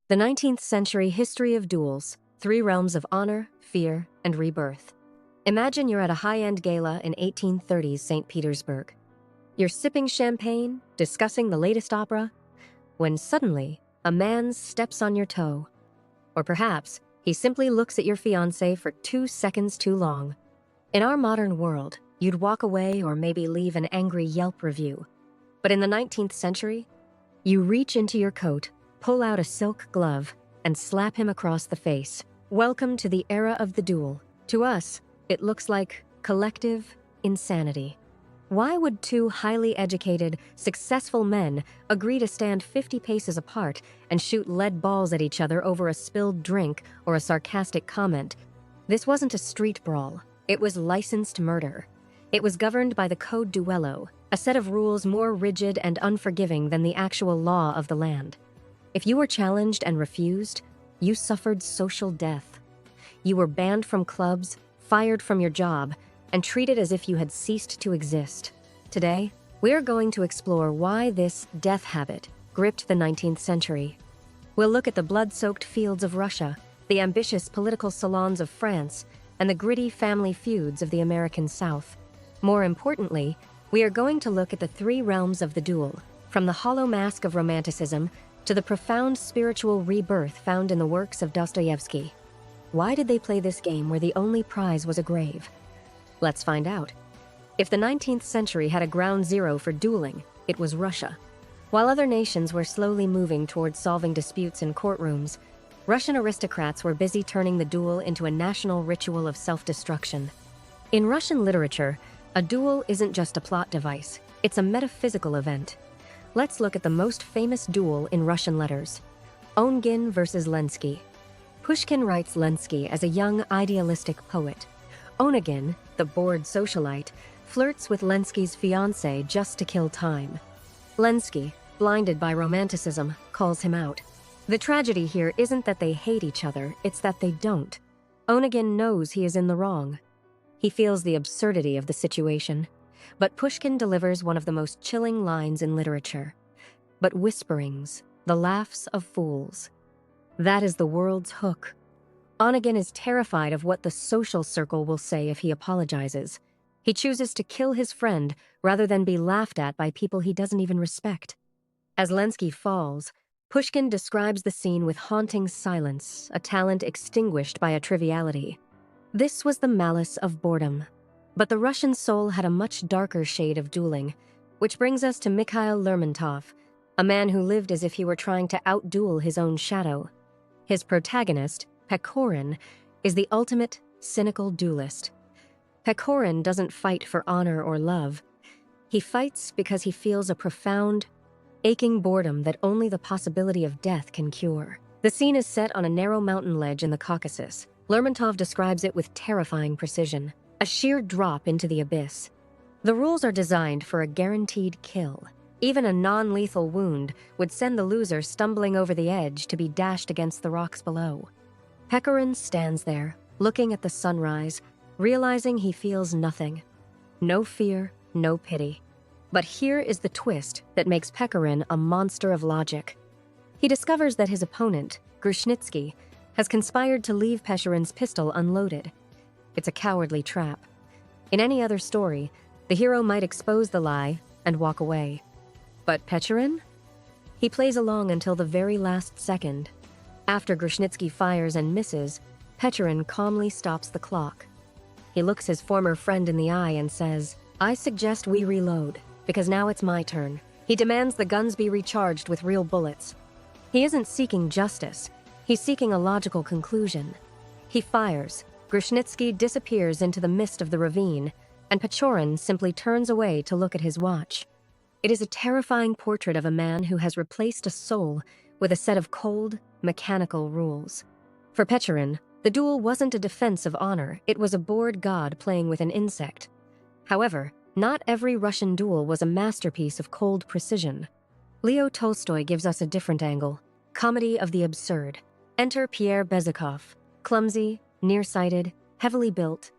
The 19th century history of duels, three realms of honor, fear, and rebirth. Imagine you're at a high-end gala in 1830s St. Petersburg. You're sipping champagne, discussing the latest opera, when suddenly, a man steps on your toe. Or perhaps, he simply looks at your fiancé for 2 seconds too long. In our modern world, you'd walk away or maybe leave an angry Yelp review. But in the 19th century, you reach into your coat, pull out a silk glove, and slap him across the face. Welcome to the era of the duel. To us, it looks like collective insanity. Why would two highly educated, successful men agree to stand 50 paces apart and shoot lead balls at each other over a spilled drink or a sarcastic comment? This wasn't a street brawl. It was licensed murder. It was governed by the Code Duello, a set of rules more rigid and unforgiving than the actual law of the land. If you were challenged and refused, you suffered social death. You were banned from clubs, fired from your job, and treated as if you had ceased to exist. Today, we're going to explore why this death habit gripped the 19th century. We'll look at the blood-soaked fields of Russia, the ambitious political salons of France, and the gritty family feuds of the American South. More importantly, we are going to look at the three realms of the duel, from the hollow mask of romanticism to the profound spiritual rebirth found in the works of Dostoevsky. Why did they play this game where the only prize was a grave? Let's find out. If the 19th century had a ground zero for dueling, it was Russia. While other nations were slowly moving towards solving disputes in courtrooms, Russian aristocrats were busy turning the duel into a national ritual of self-destruction. In Russian literature, a duel isn't just a plot device, it's a metaphysical event. Let's look at the most famous duel in Russian letters. Onegin versus Lenski. Pushkin writes Lenski as a young, idealistic poet. Onegin, the bored socialite, flirts with Lenski's fiancée just to kill time. Lenski, blinded by romanticism, calls him out. The tragedy here isn't that they hate each other, it's that they don't. Onegin knows he is in the wrong. He feels the absurdity of the situation. But Pushkin delivers one of the most chilling lines in literature. But whisperings, the laughs of fools. That is the world's hook. Onegin is terrified of what the social circle will say if he apologizes. He chooses to kill his friend rather than be laughed at by people he doesn't even respect. As Lenski falls, Pushkin describes the scene with haunting silence, a talent extinguished by a triviality. This was the malice of boredom. But the Russian soul had a much darker shade of dueling, which brings us to Mikhail Lermontov, a man who lived as if he were trying to outduel his own shadow. His protagonist, Pechorin, is the ultimate cynical duelist. Pechorin doesn't fight for honor or love. He fights because he feels a profound, aching boredom that only the possibility of death can cure. The scene is set on a narrow mountain ledge in the Caucasus. Lermontov describes it with terrifying precision, a sheer drop into the abyss. The rules are designed for a guaranteed kill. Even a non-lethal wound would send the loser stumbling over the edge to be dashed against the rocks below. Pechorin stands there, looking at the sunrise, realizing he feels nothing. No fear, no pity. But here is the twist that makes Pechorin a monster of logic. He discovers that his opponent, Grushnitsky, has conspired to leave Pechorin's pistol unloaded. It's a cowardly trap. In any other story, the hero might expose the lie and walk away. But Pechorin? He plays along until the very last second. After Grushnitsky fires and misses, Pechorin calmly stops the clock. He looks his former friend in the eye and says, "I suggest we reload, because now it's my turn." He demands the guns be recharged with real bullets. He isn't seeking justice, he's seeking a logical conclusion. He fires, Grushnitsky disappears into the mist of the ravine, and Pechorin simply turns away to look at his watch. It is a terrifying portrait of a man who has replaced a soul with a set of cold, mechanical rules. For Pechorin, the duel wasn't a defense of honor, it was a bored god playing with an insect. However, not every Russian duel was a masterpiece of cold precision. Leo Tolstoy gives us a different angle, comedy of the absurd. Enter Pierre Bezukhov, clumsy, nearsighted, heavily built,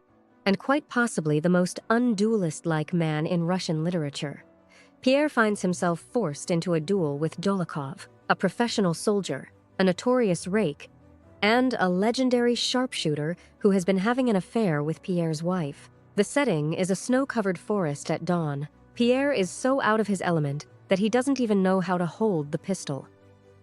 and quite possibly the most unduelist-like man in Russian literature. Pierre finds himself forced into a duel with Dolokhov, a professional soldier. a notorious rake, and a legendary sharpshooter who has been having an affair with Pierre's wife. The setting is a snow-covered forest at dawn. Pierre is so out of his element that he doesn't even know how to hold the pistol.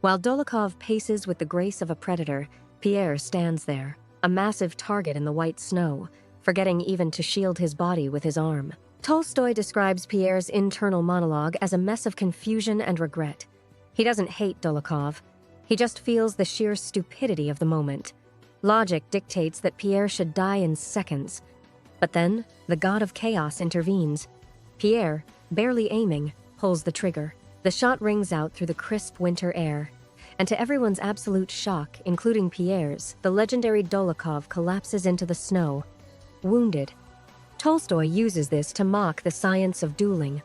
While Dolokhov paces with the grace of a predator, Pierre stands there, a massive target in the white snow, forgetting even to shield his body with his arm. Tolstoy describes Pierre's internal monologue as a mess of confusion and regret. He doesn't hate Dolokhov. He just feels the sheer stupidity of the moment. Logic dictates that Pierre should die in seconds. But then, the god of chaos intervenes. Pierre, barely aiming, pulls the trigger. The shot rings out through the crisp winter air. And to everyone's absolute shock, including Pierre's, the legendary Dolokhov collapses into the snow, wounded. Tolstoy uses this to mock the science of dueling.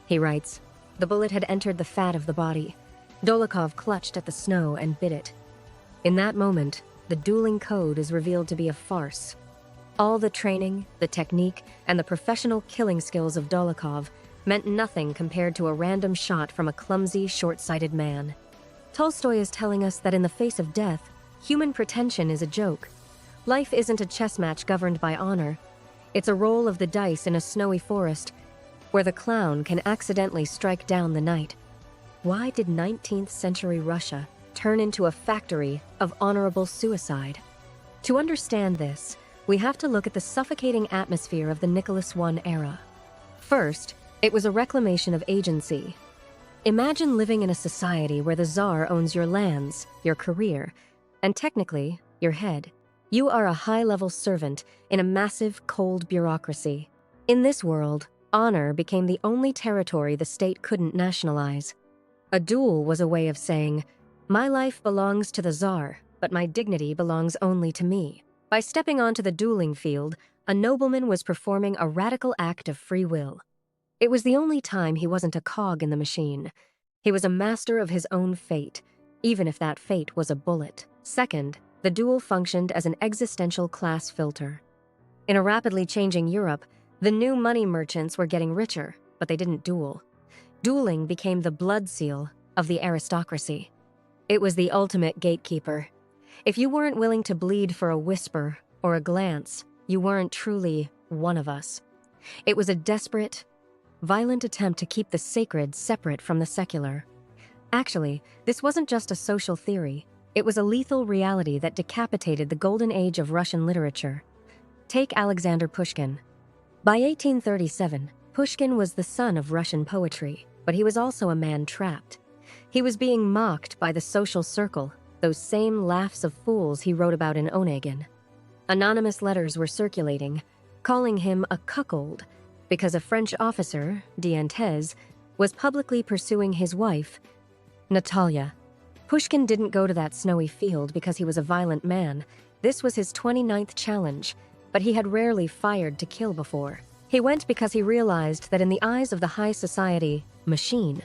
He writes, "The bullet had entered the fat of the body. Dolokhov clutched at the snow and bit it. In that moment, the dueling code is revealed to be a farce. All the training, the technique, and the professional killing skills of Dolokhov meant nothing compared to a random shot from a clumsy, short-sighted man." Tolstoy is telling us that in the face of death, human pretension is a joke. Life isn't a chess match governed by honor. It's a roll of the dice in a snowy forest where the clown can accidentally strike down the knight. Why did 19th century Russia turn into a factory of honorable suicide? To understand this, we have to look at the suffocating atmosphere of the Nicholas I era. First, it was a reclamation of agency. Imagine living in a society where the Tsar owns your lands, your career, and technically, your head. You are a high-level servant in a massive, cold bureaucracy. In this world, honor became the only territory the state couldn't nationalize. A duel was a way of saying, "My life belongs to the Tsar, but my dignity belongs only to me." By stepping onto the dueling field, a nobleman was performing a radical act of free will. It was the only time he wasn't a cog in the machine. He was a master of his own fate, even if that fate was a bullet. Second, the duel functioned as an existential class filter. In a rapidly changing Europe, the new money merchants were getting richer, but they didn't duel. Dueling became the blood seal of the aristocracy. It was the ultimate gatekeeper. If you weren't willing to bleed for a whisper or a glance, you weren't truly one of us. It was a desperate, violent attempt to keep the sacred separate from the secular. Actually, this wasn't just a social theory. It was a lethal reality that decapitated the golden age of Russian literature. Take Alexander Pushkin. By 1837, Pushkin was the son of Russian poetry, but he was also a man trapped. He was being mocked by the social circle, those same laughs of fools he wrote about in Onegin. Anonymous letters were circulating, calling him a cuckold, because a French officer, D'Antes, was publicly pursuing his wife, Natalia. Pushkin didn't go to that snowy field because he was a violent man. This was his 29th challenge, but he had rarely fired to kill before. He went because he realized that in the eyes of the high society machine,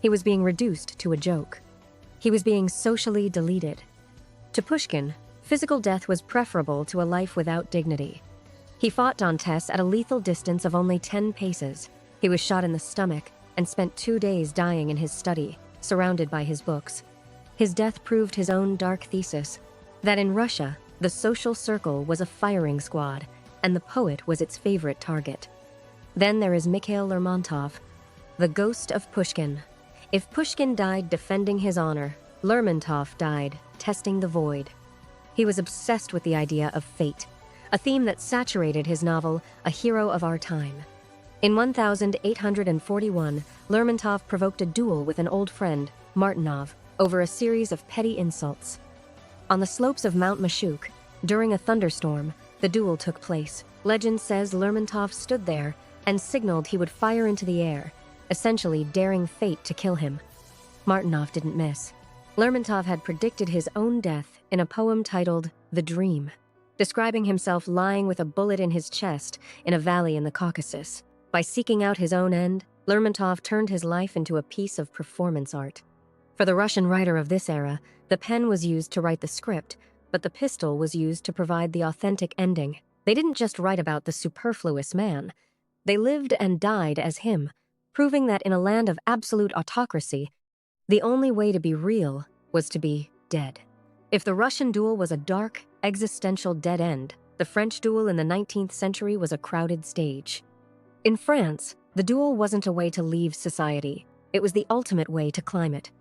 he was being reduced to a joke. He was being socially deleted. To Pushkin, physical death was preferable to a life without dignity. He fought Dantes at a lethal distance of only 10 paces. He was shot in the stomach and spent 2 days dying in his study, surrounded by his books. His death proved his own dark thesis, that in Russia, the social circle was a firing squad, and the poet was its favorite target. Then there is Mikhail Lermontov, the ghost of Pushkin. If Pushkin died defending his honor, Lermontov died testing the void. He was obsessed with the idea of fate, a theme that saturated his novel, A Hero of Our Time. In 1841, Lermontov provoked a duel with an old friend, Martinov, over a series of petty insults. On the slopes of Mount Mashuk, during a thunderstorm, the duel took place. Legend says Lermontov stood there and signaled he would fire into the air, essentially daring fate to kill him. Martinov didn't miss. Lermontov had predicted his own death in a poem titled The Dream, describing himself lying with a bullet in his chest in a valley in the Caucasus. By seeking out his own end, Lermontov turned his life into a piece of performance art. For the Russian writer of this era, the pen was used to write the script, but the pistol was used to provide the authentic ending. They didn't just write about the superfluous man. They lived and died as him, proving that in a land of absolute autocracy, the only way to be real was to be dead. If the Russian duel was a dark, existential dead end, the French duel in the 19th century was a crowded stage. In France, the duel wasn't a way to leave society. It was the ultimate way to climb it.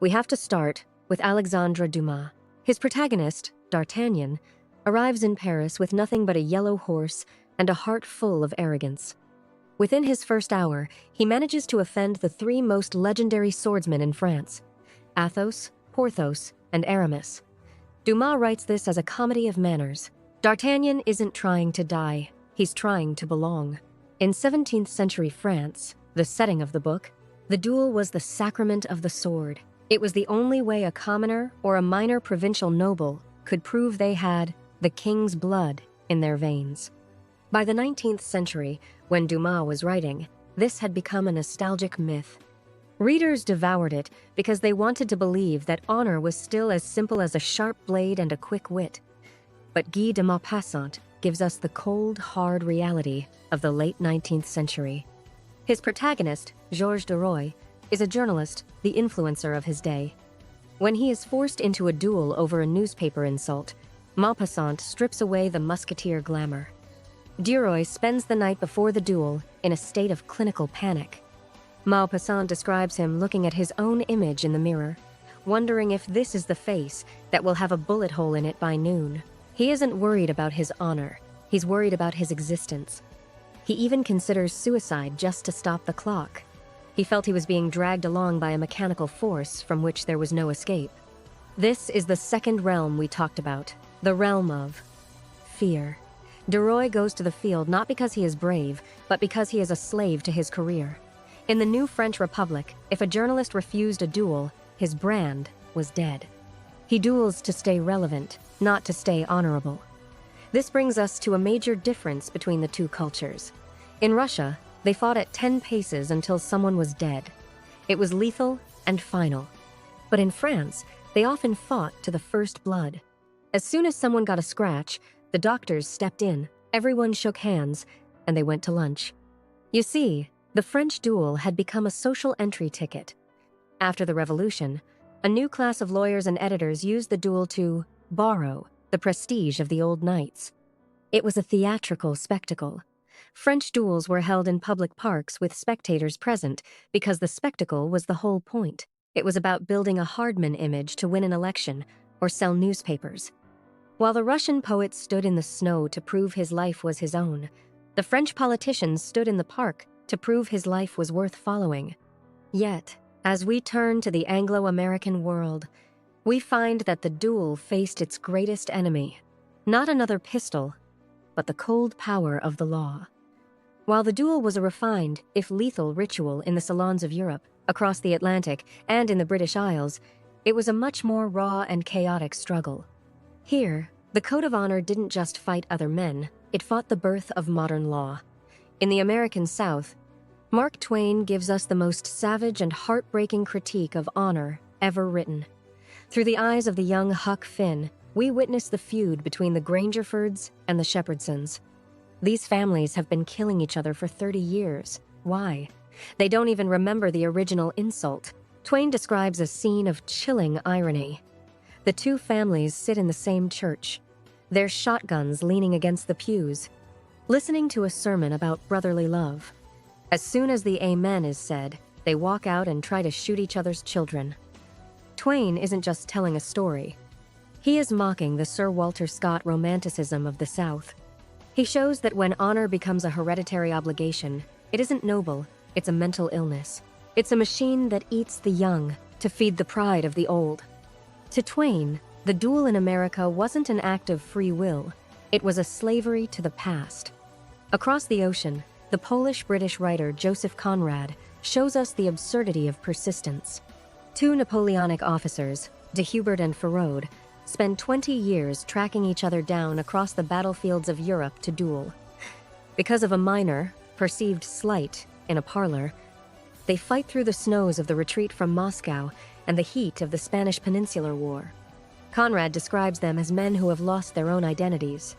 We have to start with Alexandre Dumas. His protagonist, D'Artagnan, arrives in Paris with nothing but a yellow horse and a heart full of arrogance. Within his first hour, he manages to offend the three most legendary swordsmen in France: Athos, Porthos, and Aramis. Dumas writes this as a comedy of manners. D'Artagnan isn't trying to die, he's trying to belong. In 17th century France, the setting of the book, the duel was the sacrament of the sword. It was the only way a commoner or a minor provincial noble could prove they had the king's blood in their veins. By the 19th century, when Dumas was writing, this had become a nostalgic myth. Readers devoured it because they wanted to believe that honor was still as simple as a sharp blade and a quick wit. But Guy de Maupassant gives us the cold, hard reality of the late 19th century. His protagonist, Georges Duroy, is a journalist, the influencer of his day. When he is forced into a duel over a newspaper insult, Maupassant strips away the musketeer glamour. Duroy spends the night before the duel in a state of clinical panic. Maupassant describes him looking at his own image in the mirror, wondering if this is the face that will have a bullet hole in it by noon. He isn't worried about his honor, he's worried about his existence. He even considers suicide just to stop the clock. He felt he was being dragged along by a mechanical force from which there was no escape. This is the second realm we talked about, the realm of fear. Duroy goes to the field not because he is brave, but because he is a slave to his career. In the new French Republic, if a journalist refused a duel, his brand was dead. He duels to stay relevant, not to stay honorable. This brings us to a major difference between the two cultures. In Russia, they fought at 10 paces until someone was dead. It was lethal and final. But in France, they often fought to the first blood. As soon as someone got a scratch, the doctors stepped in, everyone shook hands, and they went to lunch. You see, the French duel had become a social entry ticket. After the Revolution, a new class of lawyers and editors used the duel to borrow the prestige of the old knights. It was a theatrical spectacle. French duels were held in public parks with spectators present because the spectacle was the whole point. It was about building a Hardman image to win an election or sell newspapers. While the Russian poet stood in the snow to prove his life was his own, the French politicians stood in the park to prove his life was worth following. Yet, as we turn to the Anglo-American world, we find that the duel faced its greatest enemy, not another pistol, but the cold power of the law. While the duel was a refined, if lethal, ritual in the salons of Europe, across the Atlantic, and in the British Isles, it was a much more raw and chaotic struggle. Here, the code of honor didn't just fight other men, it fought the birth of modern law. In the American South, Mark Twain gives us the most savage and heartbreaking critique of honor ever written. Through the eyes of the young Huck Finn, we witness the feud between the Grangerfords and the Shepherdsons. These families have been killing each other for 30 years. Why? They don't even remember the original insult. Twain describes a scene of chilling irony. The two families sit in the same church, their shotguns leaning against the pews, listening to a sermon about brotherly love. As soon as the amen is said, they walk out and try to shoot each other's children. Twain isn't just telling a story. He is mocking the Sir Walter Scott romanticism of the South. He shows that when honor becomes a hereditary obligation, it isn't noble, it's a mental illness. It's a machine that eats the young to feed the pride of the old. To Twain, the duel in America wasn't an act of free will. It was a slavery to the past. Across the ocean, the Polish-British writer Joseph Conrad shows us the absurdity of persistence. Two Napoleonic officers, de Hubert and Feraud, spend 20 years tracking each other down across the battlefields of Europe to duel. Because of a minor, perceived slight in a parlor, they fight through the snows of the retreat from Moscow and the heat of the Spanish Peninsular War. Conrad describes them as men who have lost their own identities.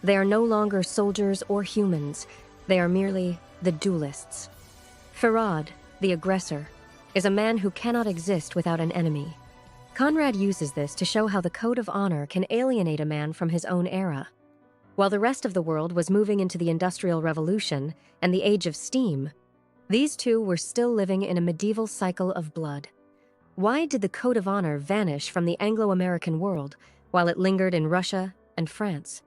They are no longer soldiers or humans. They are merely the duelists. Feraud, the aggressor, is a man who cannot exist without an enemy. Conrad uses this to show how the code of honor can alienate a man from his own era. While the rest of the world was moving into the Industrial Revolution and the Age of Steam, these two were still living in a medieval cycle of blood. Why did the code of honor vanish from the Anglo-American world while it lingered in Russia and France?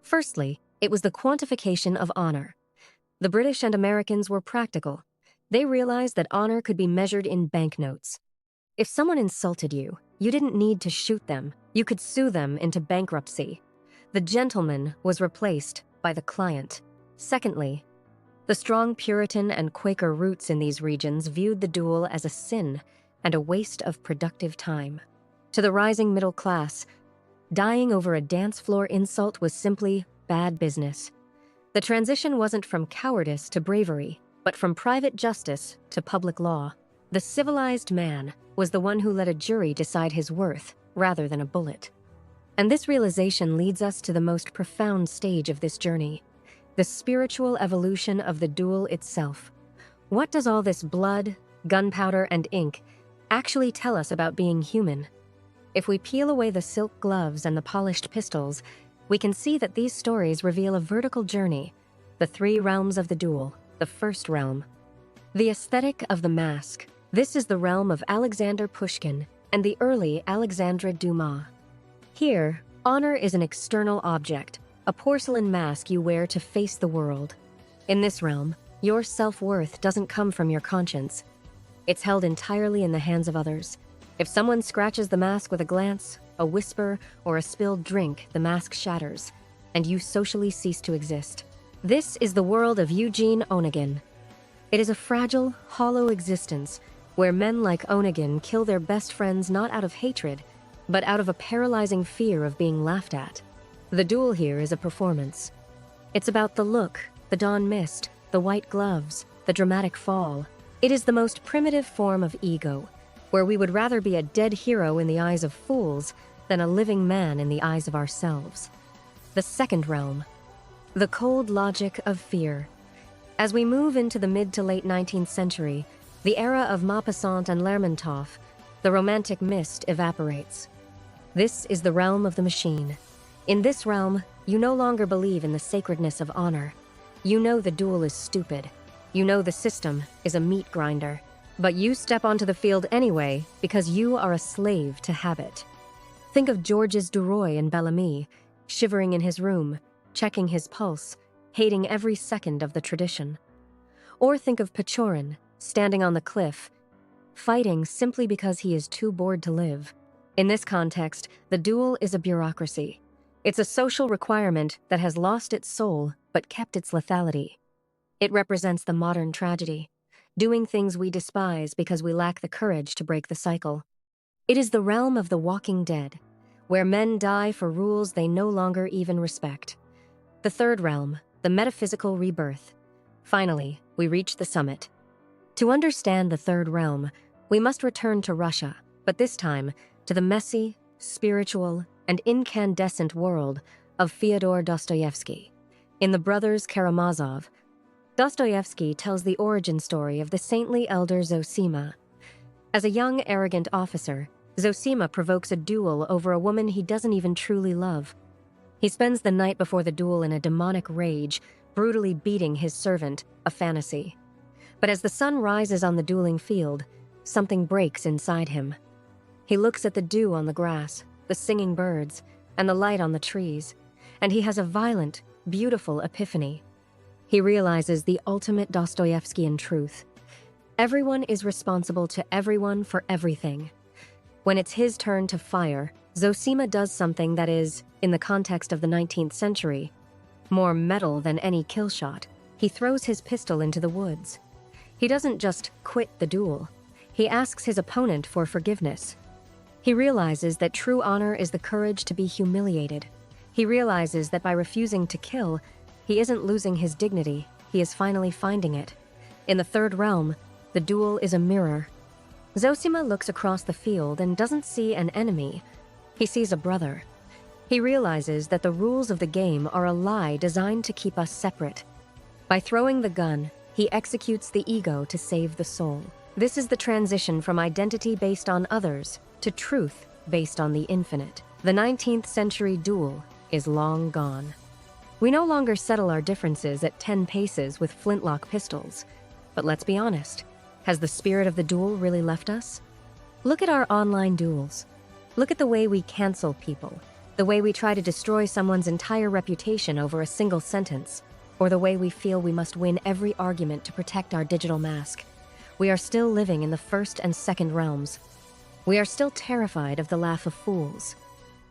Firstly, it was the quantification of honor. The British and Americans were practical. They realized that honor could be measured in banknotes. If someone insulted you, you didn't need to shoot them. You could sue them into bankruptcy. The gentleman was replaced by the client. Secondly, the strong Puritan and Quaker roots in these regions viewed the duel as a sin and a waste of productive time. To the rising middle class, dying over a dance floor insult was simply bad business. The transition wasn't from cowardice to bravery, but from private justice to public law. The civilized man was the one who let a jury decide his worth rather than a bullet. And this realization leads us to the most profound stage of this journey, the spiritual evolution of the duel itself. What does all this blood, gunpowder, and ink actually tell us about being human? If we peel away the silk gloves and the polished pistols, we can see that these stories reveal a vertical journey, the three realms of the duel. The first realm, the aesthetic of the mask. This is the realm of Alexander Pushkin and the early Alexandre Dumas. Here, honor is an external object, a porcelain mask you wear to face the world. In this realm, your self-worth doesn't come from your conscience. It's held entirely in the hands of others. If someone scratches the mask with a glance, a whisper, or a spilled drink, the mask shatters, and you socially cease to exist. This is the world of Eugene Onegin. It is a fragile, hollow existence where men like Onegin kill their best friends not out of hatred, but out of a paralyzing fear of being laughed at. The duel here is a performance. It's about the look, the dawn mist, the white gloves, the dramatic fall. It is the most primitive form of ego, where we would rather be a dead hero in the eyes of fools than a living man in the eyes of ourselves. The second realm, the cold logic of fear. As we move into the mid to late 19th century, the era of Maupassant and Lermontov, the romantic mist evaporates. This is the realm of the machine. In this realm, you no longer believe in the sacredness of honor. You know the duel is stupid. You know the system is a meat grinder. But you step onto the field anyway because you are a slave to habit. Think of Georges Duroy in Bellamy, shivering in his room, checking his pulse, hating every second of the tradition. Or think of Pechorin, standing on the cliff, fighting simply because he is too bored to live. In this context, the duel is a bureaucracy. It's a social requirement that has lost its soul but kept its lethality. It represents the modern tragedy, doing things we despise because we lack the courage to break the cycle. It is the realm of the walking dead, where men die for rules they no longer even respect. The third realm, the metaphysical rebirth. Finally, we reach the summit. To understand the third realm, we must return to Russia, but this time to the messy, spiritual, and incandescent world of Fyodor Dostoevsky. In The Brothers Karamazov, Dostoevsky tells the origin story of the saintly elder Zosima. As a young, arrogant officer, Zosima provokes a duel over a woman he doesn't even truly love. He spends the night before the duel in a demonic rage, brutally beating his servant, a fantasy. But as the sun rises on the dueling field, something breaks inside him. He looks at the dew on the grass, the singing birds, and the light on the trees, and he has a violent, beautiful epiphany. He realizes the ultimate Dostoevskian truth. Everyone is responsible to everyone for everything. When it's his turn to fire, Zosima does something that is, in the context of the 19th century, more metal than any kill shot. He throws his pistol into the woods. He doesn't just quit the duel. He asks his opponent for forgiveness. He realizes that true honor is the courage to be humiliated. He realizes that by refusing to kill, he isn't losing his dignity, he is finally finding it. In the third realm, the duel is a mirror. Zosima looks across the field and doesn't see an enemy. He sees a brother. He realizes that the rules of the game are a lie designed to keep us separate. By throwing the gun, he executes the ego to save the soul. This is the transition from identity based on others to truth based on the infinite. The 19th century duel is long gone. We no longer settle our differences at 10 paces with flintlock pistols. But let's be honest, has the spirit of the duel really left us? Look at our online duels. Look at the way we cancel people, the way we try to destroy someone's entire reputation over a single sentence, or the way we feel we must win every argument to protect our digital mask. We are still living in the first and second realms. We are still terrified of the laugh of fools.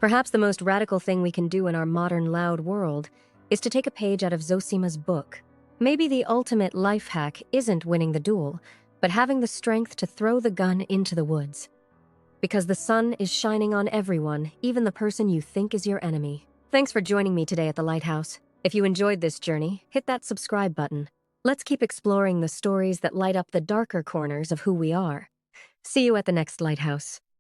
Perhaps the most radical thing we can do in our modern loud world is to take a page out of Zosima's book. Maybe the ultimate life hack isn't winning the duel, but having the strength to throw the gun into the woods. Because the sun is shining on everyone, even the person you think is your enemy. Thanks for joining me today at the Lighthouse. If you enjoyed this journey, hit that subscribe button. Let's keep exploring the stories that light up the darker corners of who we are. See you at the next Lighthouse.